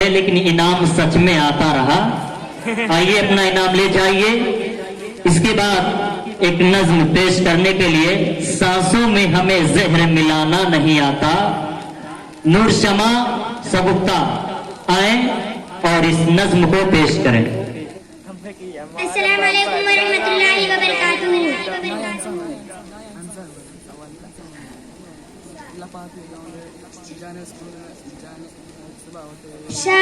लेकिन इनाम सच में आता रहा। आइए अपना इनाम ले जाइए। इसके बाद एक नज्म पेश करने के लिए, सांसों में हमें जहर मिलाना नहीं आता, नूर शमा सबुक्ता आए और इस नज्म को पेश करें। अस्सलाम वालेकुम वरहमतुल्लाहि वबरकातुहू। शा